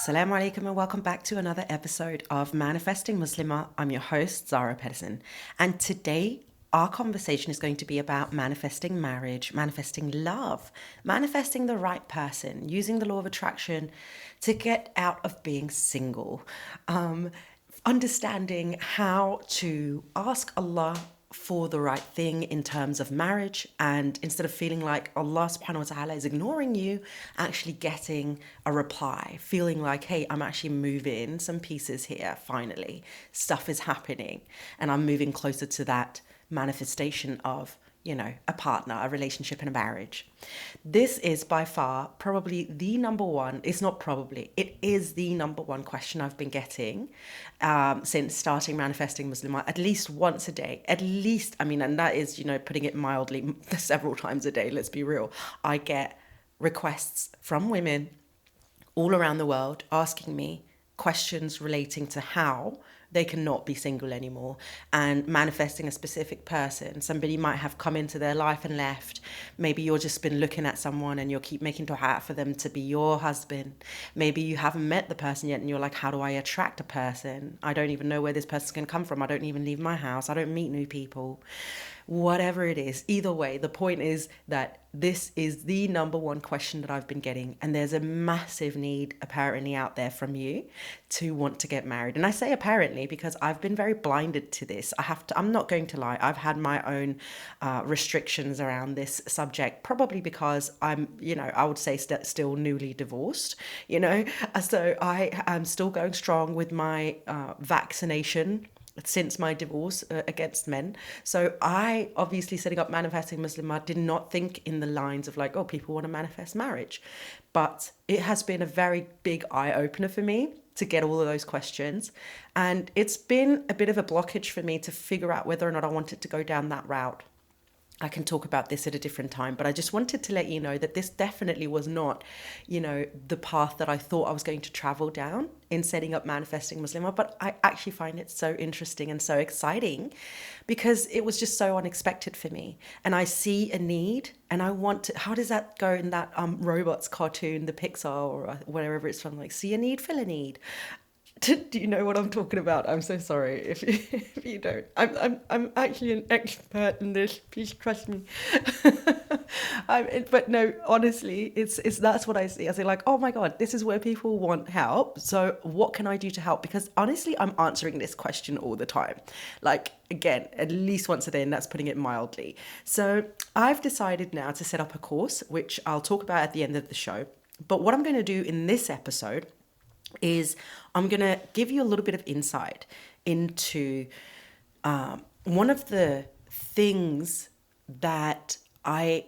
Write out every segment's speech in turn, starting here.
Assalamu alaikum and welcome back to another episode of Manifesting Muslimah. I'm your host, Zara Pedersen. And today, our conversation is going to be about manifesting marriage, manifesting love, manifesting the right person, using the law of attraction to get out of being single, understanding how to ask Allah for the right thing in terms of marriage, and instead of feeling like Allah subhanahu wa ta'ala is ignoring you, actually getting a reply, feeling like, hey, I'm actually moving some pieces here, finally. Stuff is happening and I'm moving closer to that manifestation of, a partner, a relationship, and a marriage. This is by far probably the number one, it's not probably, it is the number one question I've been getting since starting Manifesting Muslimah, at least once a day, and that is, putting it mildly, several times a day, let's be real. I get requests from women all around the world asking me questions relating to how they cannot be single anymore and manifesting a specific person. Somebody might have come into their life and left. Maybe you've just been looking at someone and you'll keep making dua for them to be your husband. Maybe you haven't met the person yet and you're like, how do I attract a person? I don't even know where this person's going to come from. I don't even leave my house. I don't meet new people. Whatever it is, either way, the point is that this is the number one question that I've been getting, and there's a massive need apparently out there from you to want to get married. And I say apparently because I've been very blinded to this. I'm not going to lie, I've had my own restrictions around this subject, probably because I would say still newly divorced, so I am still going strong with my vaccination since my divorce against men. So I obviously, setting up Manifesting Muslimah, did not think in the lines of like, oh, people want to manifest marriage. But it has been a very big eye-opener for me to get all of those questions. And it's been a bit of a blockage for me to figure out whether or not I wanted to go down that route. I can talk about this at a different time, but I just wanted to let you know that this definitely was not, the path that I thought I was going to travel down in setting up Manifesting Muslimah. But I actually find it so interesting and so exciting because it was just so unexpected for me. And I see a need and I want to, how does that go in that robots cartoon, the Pixar or whatever it's from, like, see a need, fill a need. Do you know what I'm talking about? I'm so sorry if you don't. I'm actually an expert in this. Please trust me. But no, honestly, it's that's what I see. I say like, oh my God, this is where people want help. So what can I do to help? Because honestly, I'm answering this question all the time. Like, again, at least once a day, and that's putting it mildly. So I've decided now to set up a course, which I'll talk about at the end of the show. But what I'm going to do in this episode is I'm going to give you a little bit of insight into one of the things that I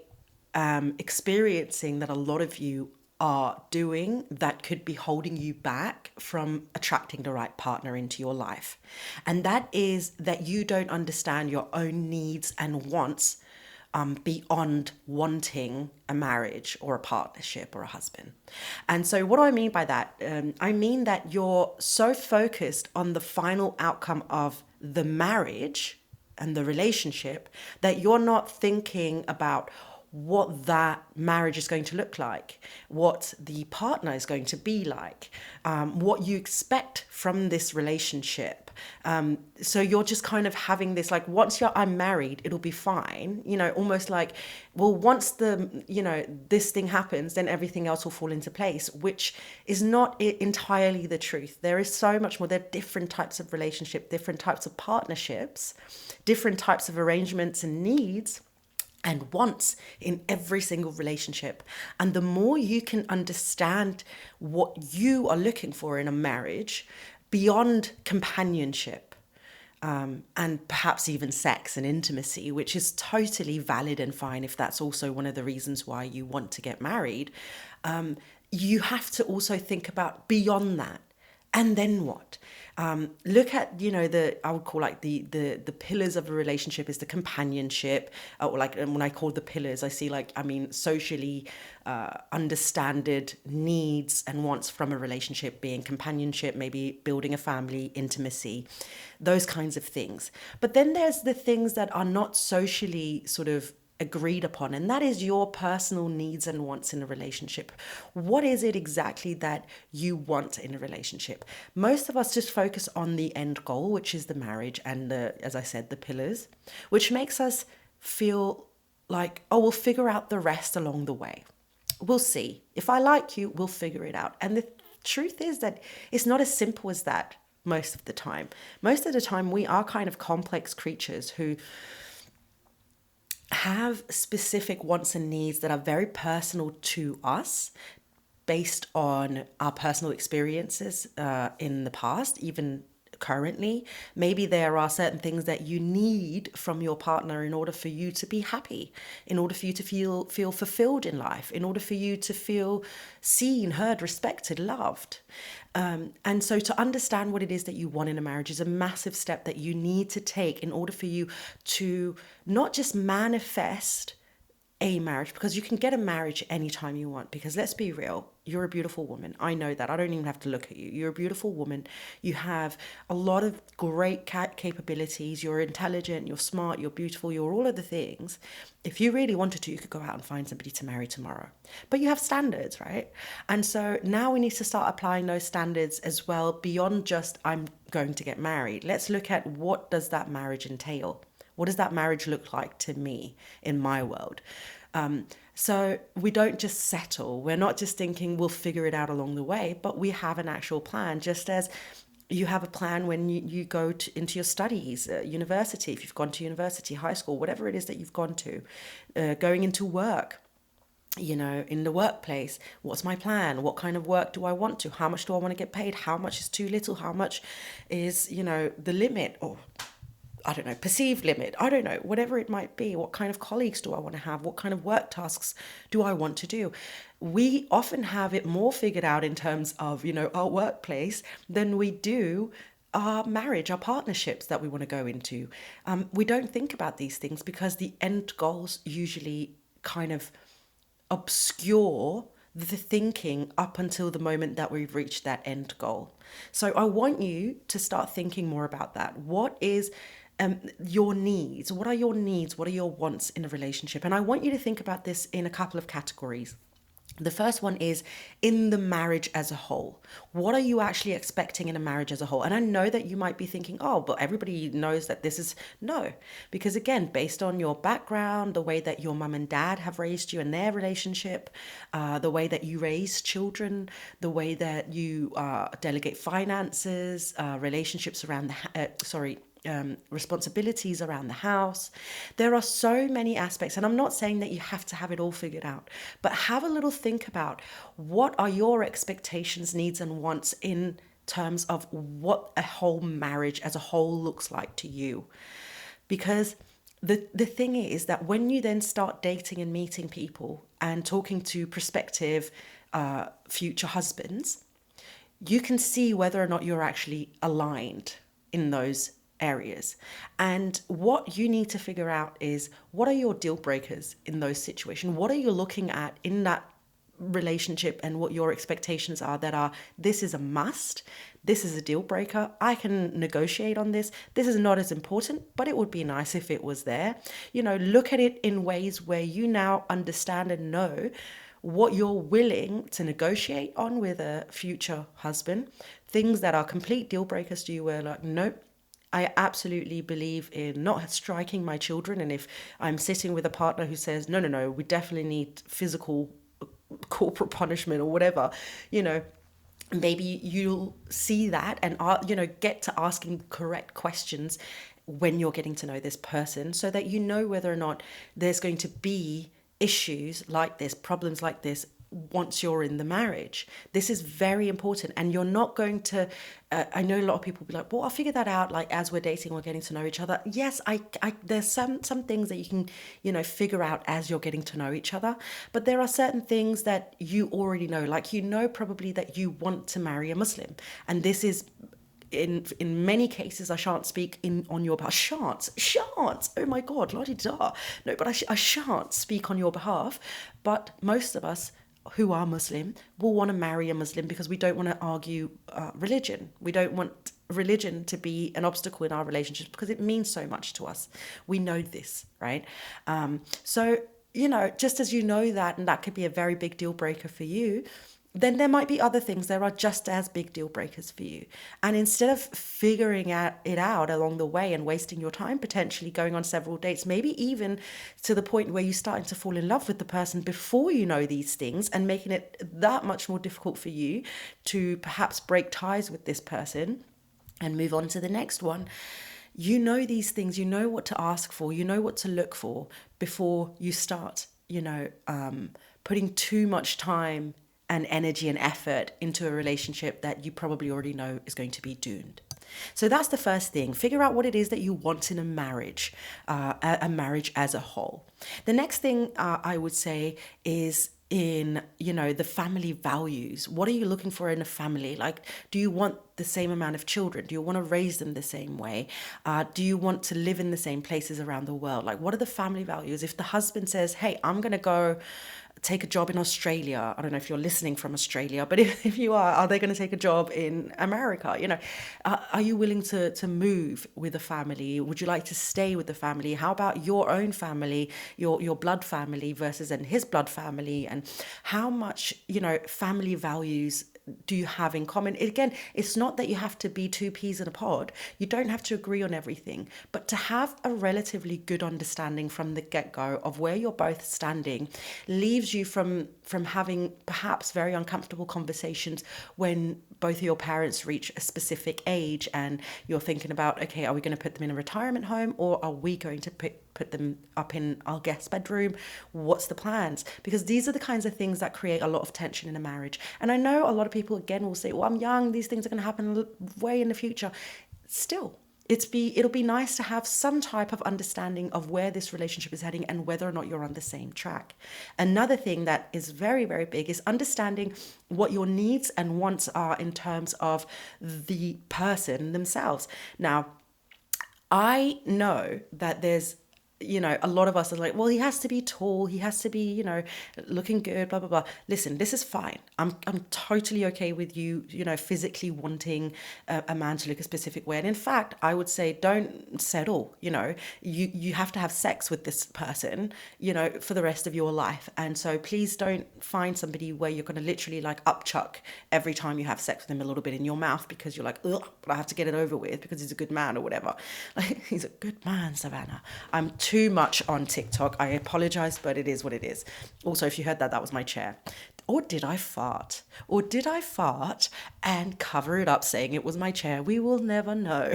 am experiencing that a lot of you are doing that could be holding you back from attracting the right partner into your life. And that is that you don't understand your own needs and wants beyond wanting a marriage or a partnership or a husband. And so what do I mean by that? I mean that you're so focused on the final outcome of the marriage and the relationship that you're not thinking about what that marriage is going to look like, what the partner is going to be like, what you expect from this relationship. So you're just kind of having this, like, once I'm married, it'll be fine, almost like, well, once this thing happens, then everything else will fall into place, which is not entirely the truth. There is so much more. There are different types of relationship, different types of partnerships, different types of arrangements and needs and wants in every single relationship. And the more you can understand what you are looking for in a marriage beyond companionship, and perhaps even sex and intimacy, which is totally valid and fine if that's also one of the reasons why you want to get married, you have to also think about beyond that. And then what? Look at, I would call like the pillars of a relationship is the companionship, or like when I call the pillars, I see socially understood needs and wants from a relationship being companionship, maybe building a family, intimacy, those kinds of things. But then there's the things that are not socially sort of agreed upon, and that is your personal needs and wants in a relationship. What is it exactly that you want in a relationship? Most of us just focus on the end goal, which is the marriage and as I said, the pillars, which makes us feel like, oh, we'll figure out the rest along the way. We'll see. If I like you, we'll figure it out. And the truth is that it's not as simple as that most of the time. Most of the time, we are kind of complex creatures who have specific wants and needs that are very personal to us based on our personal experiences in the past, even currently. Maybe there are certain things that you need from your partner in order for you to be happy, in order for you to feel fulfilled in life, in order for you to feel seen, heard, respected, loved. And so to understand what it is that you want in a marriage is a massive step that you need to take in order for you to not just manifest a marriage, because you can get a marriage anytime you want, because let's be real, you're a beautiful woman. I know that. I don't even have to look at you. You're a beautiful woman. You have a lot of great capabilities. You're intelligent, you're smart, you're beautiful, you're all of the things. If you really wanted to, you could go out and find somebody to marry tomorrow. But you have standards, right? And so now we need to start applying those standards as well beyond just I'm going to get married. Let's look at what does that marriage entail? What does that marriage look like to me in my world? So we don't just settle. We're not just thinking we'll figure it out along the way, but we have an actual plan, just as you have a plan when you go into your studies, university, if you've gone to university, high school, whatever it is that you've gone to, going into work. You know, in the workplace, what's my plan? What kind of work do I want to? How much do I want to get paid? How much is too little? How much is, the limit? Or I don't know, perceived limit, I don't know, whatever it might be. What kind of colleagues do I want to have? What kind of work tasks do I want to do? We often have it more figured out in terms of, our workplace than we do our marriage, our partnerships that we want to go into. We don't think about these things because the end goals usually kind of obscure the thinking up until the moment that we've reached that end goal. So I want you to start thinking more about that. What is your needs? What are your needs? What are your wants in a relationship? And I want you to think about this in a couple of categories. The first one is in the marriage as a whole. What are you actually expecting in a marriage as a whole? And I know that you might be thinking, oh, but everybody knows that this is no. Because again, based on your background, the way that your mum and dad have raised you in their relationship, the way that you raise children, the way that you delegate finances, relationships around responsibilities around the house. There are so many aspects, and I'm not saying that you have to have it all figured out, but have a little think about what are your expectations, needs, and wants in terms of what a whole marriage as a whole looks like to you. Because the thing is that when you then start dating and meeting people and talking to prospective future husbands, you can see whether or not you're actually aligned in those areas. And what you need to figure out is, what are your deal breakers in those situations? What are you looking at in that relationship, and what your expectations are that are, this is a must, this is a deal breaker, I can negotiate on this, this is not as important, but it would be nice if it was there. Look at it in ways where you now understand and know what you're willing to negotiate on with a future husband. Things that are complete deal breakers to you, where like, nope, I absolutely believe in not striking my children. And if I'm sitting with a partner who says, no, we definitely need physical corporal punishment or whatever, maybe you'll see that and, get to asking correct questions when you're getting to know this person, so that you know whether or not there's going to be issues like this, problems like this, once you're in the marriage. This is very important. And you're not going to, I know a lot of people will be like, well, I'll figure that out, like, as we're dating, we're getting to know each other. Yes, I there's some things that you can, figure out as you're getting to know each other. But there are certain things that you already know, like, probably that you want to marry a Muslim. And this is, in many cases, I shan't speak on your behalf. Shan't. Oh my God, la-di-da. No, but I shan't speak on your behalf. But most of us who are Muslim will want to marry a Muslim, because we don't want to argue religion. We don't want religion to be an obstacle in our relationships because it means so much to us. We know this, right? So, just as you know that, and that could be a very big deal breaker for you, then there might be other things that are just as big deal breakers for you. And instead of figuring it out along the way and wasting your time potentially going on several dates, maybe even to the point where you're starting to fall in love with the person before you know these things and making it that much more difficult for you to perhaps break ties with this person and move on to the next one. You know these things, you know what to ask for, you know what to look for before you start, putting too much time and energy and effort into a relationship that you probably already know is going to be doomed. So that's the first thing. Figure out what it is that you want in a marriage as a whole. The next thing I would say is in, the family values. What are you looking for in a family? Like, do you want the same amount of children? Do you want to raise them the same way? Do you want to live in the same places around the world? Like, what are the family values? If the husband says, hey, I'm going to go take a job in Australia. I don't know if you're listening from Australia, but if you are they going to take a job in America? Are you willing to move with a family? Would you like to stay with the family? How about your own family, your blood family versus and his blood family? And how much, family values do you have in common? Again, it's not that you have to be two peas in a pod. You don't have to agree on everything, but to have a relatively good understanding from the get-go of where you're both standing leaves you from having perhaps very uncomfortable conversations when both of your parents reach a specific age and you're thinking about, okay, are we going to put them in a retirement home or are we going to put them up in our guest bedroom? What's the plans? Because these are the kinds of things that create a lot of tension in a marriage. And I know a lot of people, again, will say, well, I'm young, these things are going to happen way in the future. Still, it'll be nice to have some type of understanding of where this relationship is heading and whether or not you're on the same track. Another thing that is very, very big is understanding what your needs and wants are in terms of the person themselves. Now, I know that there's a lot of us are like, well, he has to be tall, he has to be, looking good, blah, blah, blah. Listen, this is fine. I'm totally okay with you, physically wanting a man to look a specific way. And in fact, I would say don't settle, you have to have sex with this person, for the rest of your life. And so please don't find somebody where you're going to literally like upchuck every time you have sex with him a little bit in your mouth because you're like, ugh, but I have to get it over with because he's a good man or whatever. Like, he's a good man, Savannah. I'm too much on TikTok. I apologize, but it is what it is. Also, if you heard that was my chair. Or did I fart? Or did I fart and cover it up saying it was my chair? We will never know.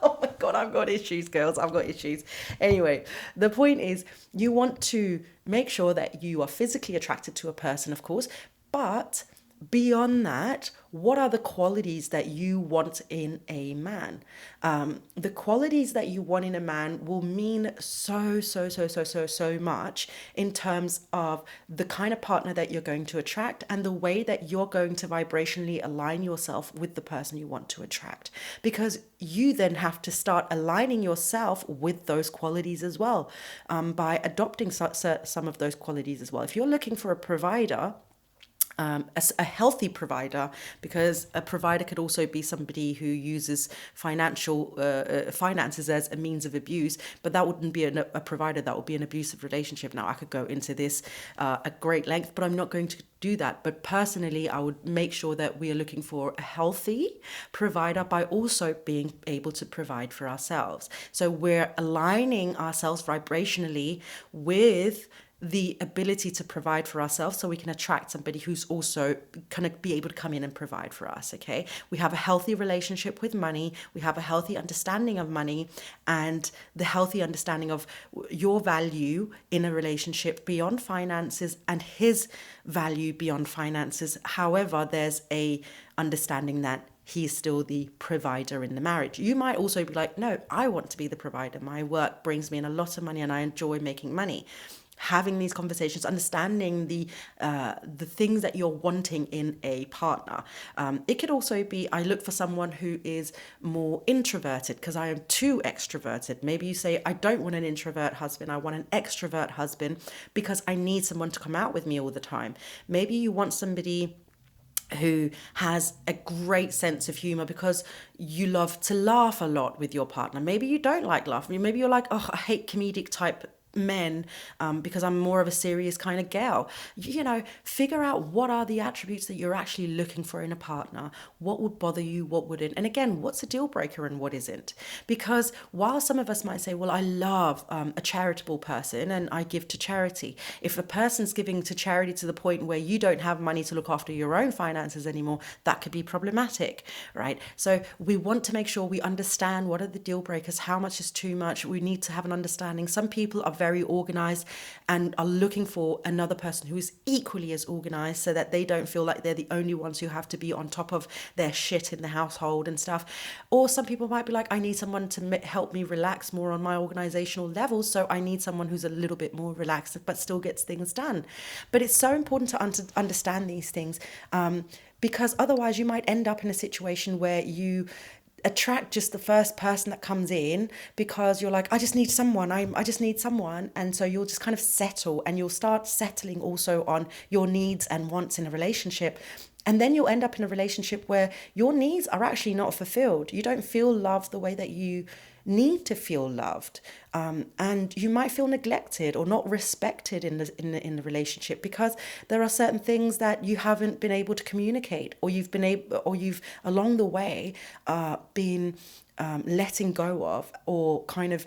Oh my God, I've got issues, girls. I've got issues. Anyway, the point is you want to make sure that you are physically attracted to a person, of course, but beyond that, what are the qualities that you want in a man? The qualities that you want in a man will mean so much in terms of the kind of partner that you're going to attract and the way that you're going to vibrationally align yourself with the person you want to attract. Because you then have to start aligning yourself with those qualities as well, by adopting some of those qualities as well. If you're looking for a provider, a healthy provider, because a provider could also be somebody who uses finances as a means of abuse, but that wouldn't be a provider, that would be an abusive relationship. Now, I could go into this at great length, but I'm not going to do that. But personally, I would make sure that we are looking for a healthy provider by also being able to provide for ourselves. So we're aligning ourselves vibrationally with the ability to provide for ourselves so we can attract somebody who's also going to be able to come in and provide for us, okay? We have a healthy relationship with money. We have a healthy understanding of money and the healthy understanding of your value in a relationship beyond finances and his value beyond finances. However, there's a understanding that he's still the provider in the marriage. You might also be like, no, I want to be the provider. My work brings me in a lot of money and I enjoy making money. Having these conversations, understanding the things that you're wanting in a partner. It could also be, I look for someone who is more introverted because I am too extroverted. Maybe you say, I don't want an introvert husband. I want an extrovert husband because I need someone to come out with me all the time. Maybe you want somebody who has a great sense of humor because you love to laugh a lot with your partner. Maybe you don't like laughing. Maybe you're like, oh, I hate comedic type men because I'm more of a serious kind of girl. You know, figure out what are the attributes that you're actually looking for in a partner. What would bother you? What wouldn't? And again, what's a deal breaker and what isn't? Because while some of us might say, well, I love a charitable person and I give to charity. If a person's giving to charity to the point where you don't have money to look after your own finances anymore, that could be problematic, right? So we want to make sure we understand what are the deal breakers, how much is too much. We need to have an understanding. Some people are very organized and are looking for another person who is equally as organized so that they don't feel like they're the only ones who have to be on top of their shit in the household and stuff. Or some people might be like, I need someone to help me relax more on my organizational level, so I need someone who's a little bit more relaxed but still gets things done. But it's so important to understand these things, because otherwise you might end up in a situation where you attract just the first person that comes in because you're like, I just need someone, I just need someone. And so you'll just kind of settle, and you'll start settling also on your needs and wants in a relationship. And then you'll end up in a relationship where your needs are actually not fulfilled. You don't feel loved the way that you need to feel loved, and you might feel neglected or not respected in the relationship because there are certain things that you haven't been able to communicate, or you've along the way been letting go of, or kind of,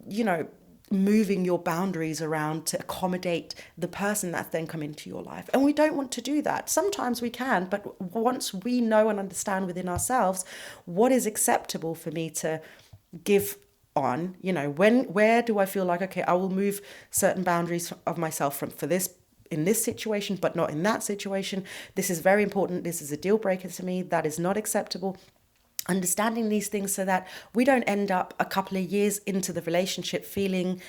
you know, moving your boundaries around to accommodate the person that's then come into your life. And we don't want to do that. Sometimes we can, but once we know and understand within ourselves what is acceptable for me to give on, you know, where do I feel like, okay, I will move certain boundaries of myself for this in this situation, but not in that situation. This is very important. This is a deal breaker to me. That is not acceptable. Understanding these things so that we don't end up a couple of years into the relationship feeling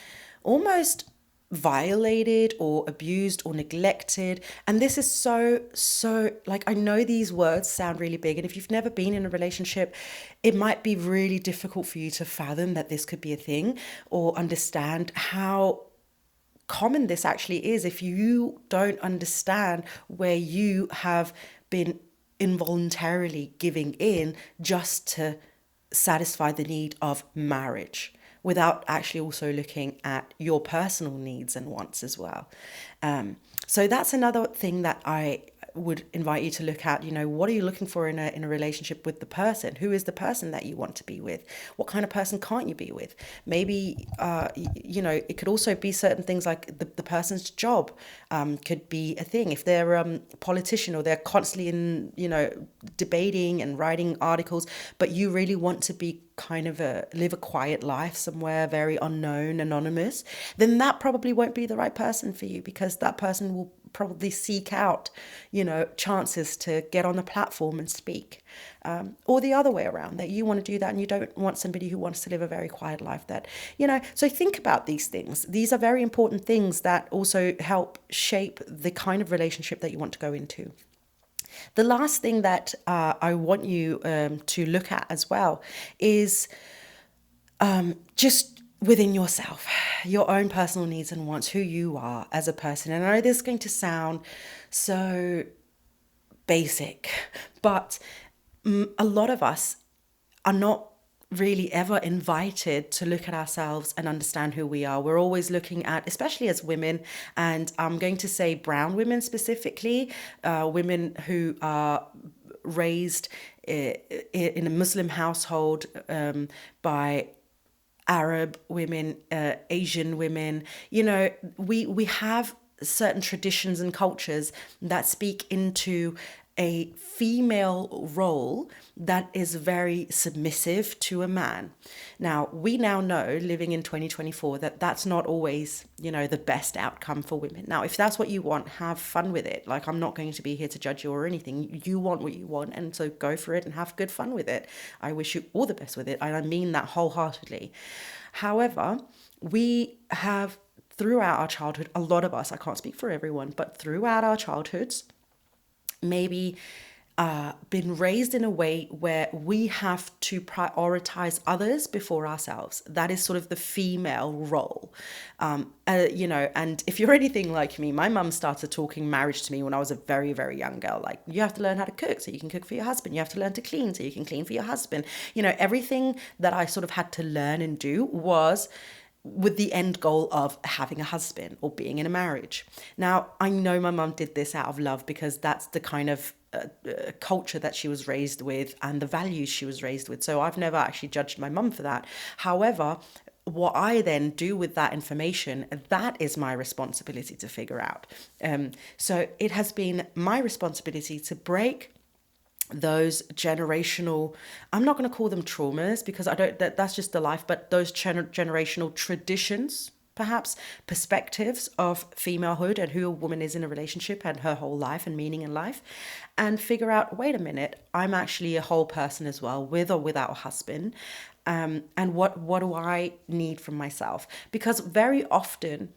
almost violated or abused or neglected. And this is so like, I know these words sound really big, and if you've never been in a relationship, it might be really difficult for you to fathom that this could be a thing, or understand how common this actually is if you don't understand where you have been involuntarily giving in just to satisfy the need of marriage, without actually also looking at your personal needs and wants as well. So that's another thing that I would invite you to look at. You know, what are you looking for in a relationship with the person? Who is the person that you want to be with? What kind of person can't you be with? Maybe, you know, it could also be certain things like the person's job could be a thing. If they're a politician or they're constantly in, you know, debating and writing articles, but you really want to be kind of live a quiet life somewhere very unknown, anonymous, then that probably won't be the right person for you, because that person will probably seek out, you know, chances to get on the platform and speak, or the other way around, that you want to do that and you don't want somebody who wants to live a very quiet life. That, you know, so think about these things. These are very important things that also help shape the kind of relationship that you want to go into. The last thing that I want you to look at as well is just within yourself, your own personal needs and wants, who you are as a person. And I know this is going to sound so basic, but a lot of us are not really ever invited to look at ourselves and understand who we are. We're always looking at, especially as women, and I'm going to say brown women specifically, women who are raised in a Muslim household by Arab women, Asian women. You know, we have certain traditions and cultures that speak into a female role that is very submissive to a man. Now, we now know, living in 2024, that that's not always, you know, the best outcome for women. Now, if that's what you want, have fun with it. Like, I'm not going to be here to judge you or anything. You want what you want, and so go for it and have good fun with it. I wish you all the best with it, and I mean that wholeheartedly. However, we have, throughout our childhood, a lot of us, I can't speak for everyone, but throughout our childhoods, maybe been raised in a way where we have to prioritize others before ourselves. That is sort of the female role. And if you're anything like me, my mum started talking marriage to me when I was a very, very young girl. Like, you have to learn how to cook so you can cook for your husband. You have to learn to clean so you can clean for your husband. Everything that I sort of had to learn and do was with the end goal of having a husband or being in a marriage. Now, I know my mum did this out of love because that's the kind of culture that she was raised with and the values she was raised with. So I've never actually judged my mum for that. However, what I then do with that information, that is my responsibility to figure out. So it has been my responsibility to break those generational, I'm not going to call them traumas because that's just the life, but those generational traditions, perhaps perspectives of femalehood and who a woman is in a relationship and her whole life and meaning in life, and figure out, wait a minute, I'm actually a whole person as well, with or without a husband. And what do I need from myself? Because very often,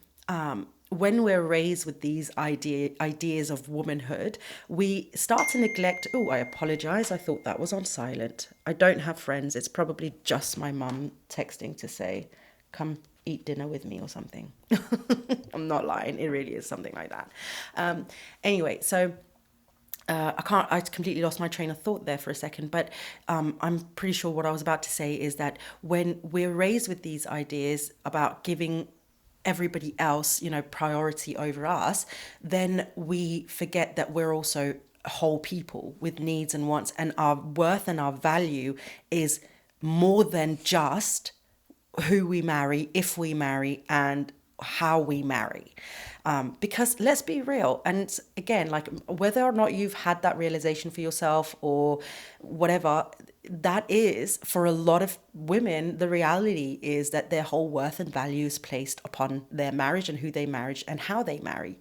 when we're raised with these ideas of womanhood, we start to neglect. Oh, I apologize. I thought that was on silent. I don't have friends. It's probably just my mum texting to say, come eat dinner with me or something. I'm not lying. It really is something like that. Anyway, so I completely lost my train of thought there for a second, but I'm pretty sure what I was about to say is that when we're raised with these ideas about giving everybody else, priority over us, then we forget that we're also whole people with needs and wants, and our worth and our value is more than just who we marry, if we marry, and how we marry. Because let's be real, and again, like, whether or not you've had that realization for yourself or whatever, that is, for a lot of women, the reality is that their whole worth and value is placed upon their marriage and who they marry and how they marry.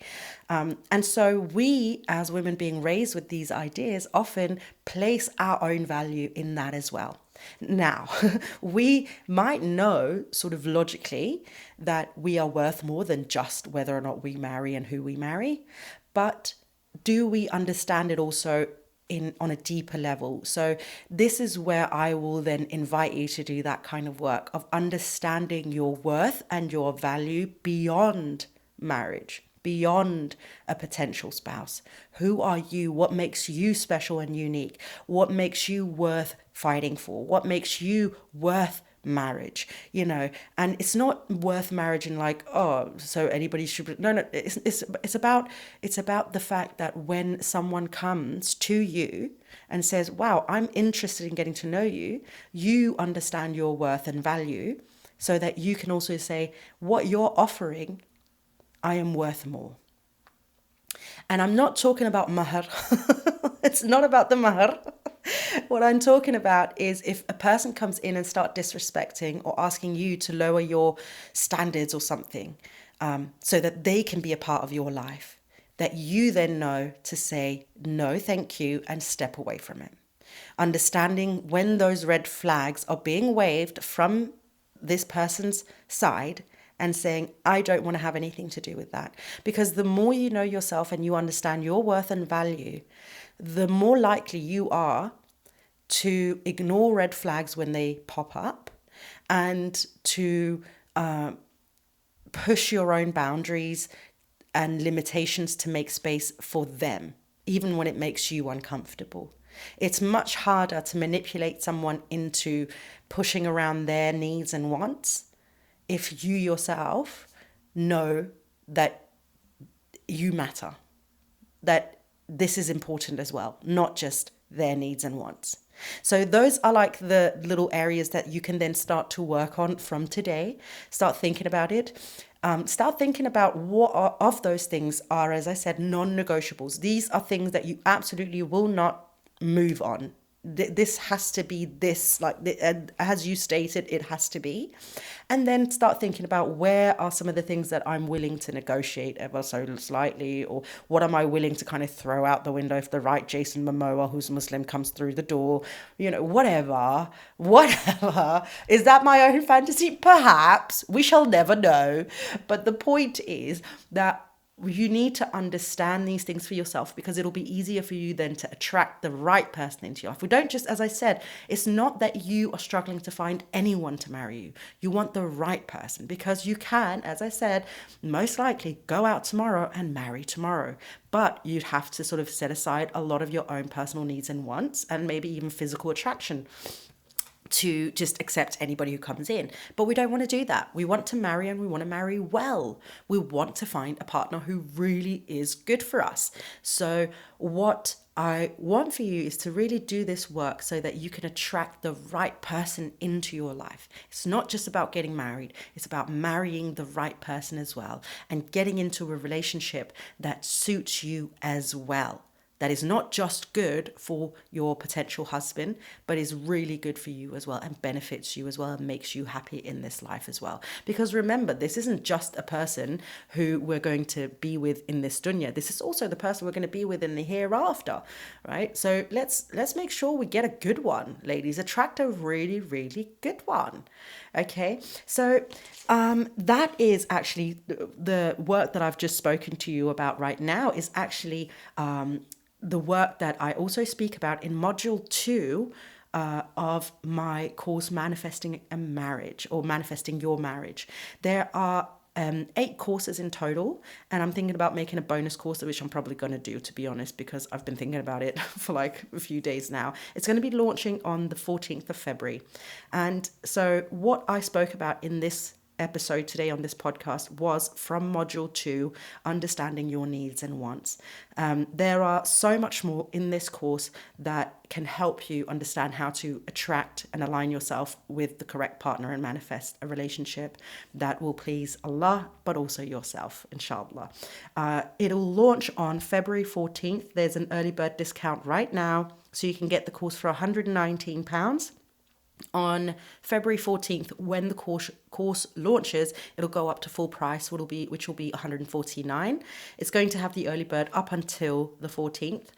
And so we, as women being raised with these ideas, often place our own value in that as well. Now, we might know sort of logically that we are worth more than just whether or not we marry and who we marry, but do we understand it also on a deeper level? So this is where I will then invite you to do that kind of work of understanding your worth and your value beyond marriage, beyond a potential spouse. Who are you? What makes you special and unique? What makes you worth fighting for? What makes you worth marriage? And it's not worth marriage in like, oh, so anybody should. No, it's about the fact that when someone comes to you and says, wow, I'm interested in getting to know you, you understand your worth and value, so that you can also say, what you're offering, I am worth more. And I'm not talking about mahr. It's not about the mahr. What I'm talking about is if a person comes in and start disrespecting or asking you to lower your standards or something, so that they can be a part of your life, that you then know to say, no, thank you, and step away from it. Understanding when those red flags are being waved from this person's side and saying, I don't want to have anything to do with that. Because the more you know yourself and you understand your worth and value, the more likely you are to ignore red flags when they pop up and to push your own boundaries and limitations to make space for them, even when it makes you uncomfortable. It's much harder to manipulate someone into pushing around their needs and wants if you yourself know that you matter, that this is important as well, not just their needs and wants. So those are like the little areas that you can then start to work on from today. Start thinking about it. Start thinking about what of those things are, as I said, non-negotiables. These are things that you absolutely will not move on. This has to be this, like, as you stated, it has to be. And then start thinking about where are some of the things that I'm willing to negotiate ever so slightly, or what am I willing to kind of throw out the window if the right Jason Momoa, who's Muslim, comes through the door, whatever. Is that my own fantasy? Perhaps. We shall never know. But the point is that you need to understand these things for yourself, because it'll be easier for you then to attract the right person into your life. We don't just, as I said, it's not that you are struggling to find anyone to marry you. You want the right person, because you can, as I said, most likely go out tomorrow and marry tomorrow. But you'd have to sort of set aside a lot of your own personal needs and wants, and maybe even physical attraction, to just accept anybody who comes in. But we don't want to do that. We want to marry, and we want to marry well. We want to find a partner who really is good for us. So what I want for you is to really do this work so that you can attract the right person into your life. It's not just about getting married, it's about marrying the right person as well, and getting into a relationship that suits you as well. That is not just good for your potential husband, but is really good for you as well, and benefits you as well, and makes you happy in this life as well. Because remember, this isn't just a person who we're going to be with in this dunya. This is also the person we're going to be with in the hereafter, right? So let's make sure we get a good one, ladies. Attract a really, really good one. Okay, so that is actually the work that I've just spoken to you about right now, is actually the work that I also speak about in module 2 of my course, Manifesting a Marriage, or Manifesting Your Marriage. There are 8 courses in total, and I'm thinking about making a bonus course, which I'm probably going to do, to be honest, because I've been thinking about it for like a few days now. It's going to be launching on the 14th of February. And so what I spoke about in this episode today on this podcast was from module 2, Understanding Your Needs and Wants. There are so much more in this course that can help you understand how to attract and align yourself with the correct partner and manifest a relationship that will please Allah, but also yourself, inshallah. It'll launch on February 14th. There's an early bird discount right now, so you can get the course for £119. On February 14th, when the course launches, it'll go up to full price, which will be $149. It's going to have the early bird up until the 14th.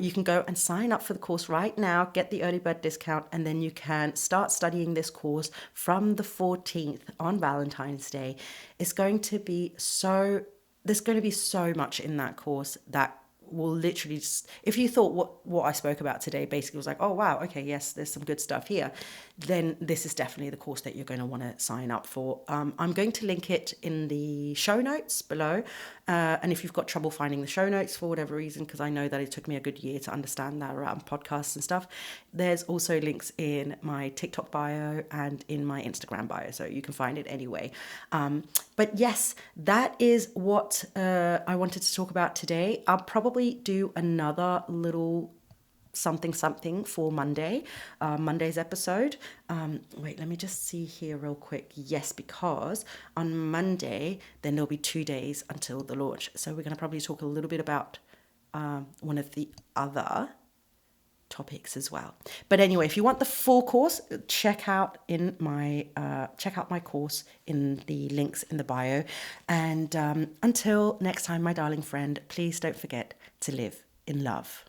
You can go and sign up for the course right now, get the early bird discount, and then you can start studying this course from the 14th on Valentine's Day. There's going to be so much in that course that will literally just, if you thought what I spoke about today basically was like, oh wow, okay, yes, there's some good stuff here, then this is definitely the course that you're going to want to sign up for. I'm going to link it in the show notes below, and if you've got trouble finding the show notes for whatever reason, because I know that it took me a good year to understand that around podcasts and stuff, there's also links in my TikTok bio and in my Instagram bio, so you can find it anyway. But yes, that is what I wanted to talk about today. I'll probably do another little something for Monday's episode. Wait, let me just see here real quick. Yes, because on Monday, then there'll be 2 days until the launch. So we're going to probably talk a little bit about one of the other topics as well. But anyway, if you want the full course, check out my course in the links in the bio. And until next time, my darling friend, please don't forget to live in love.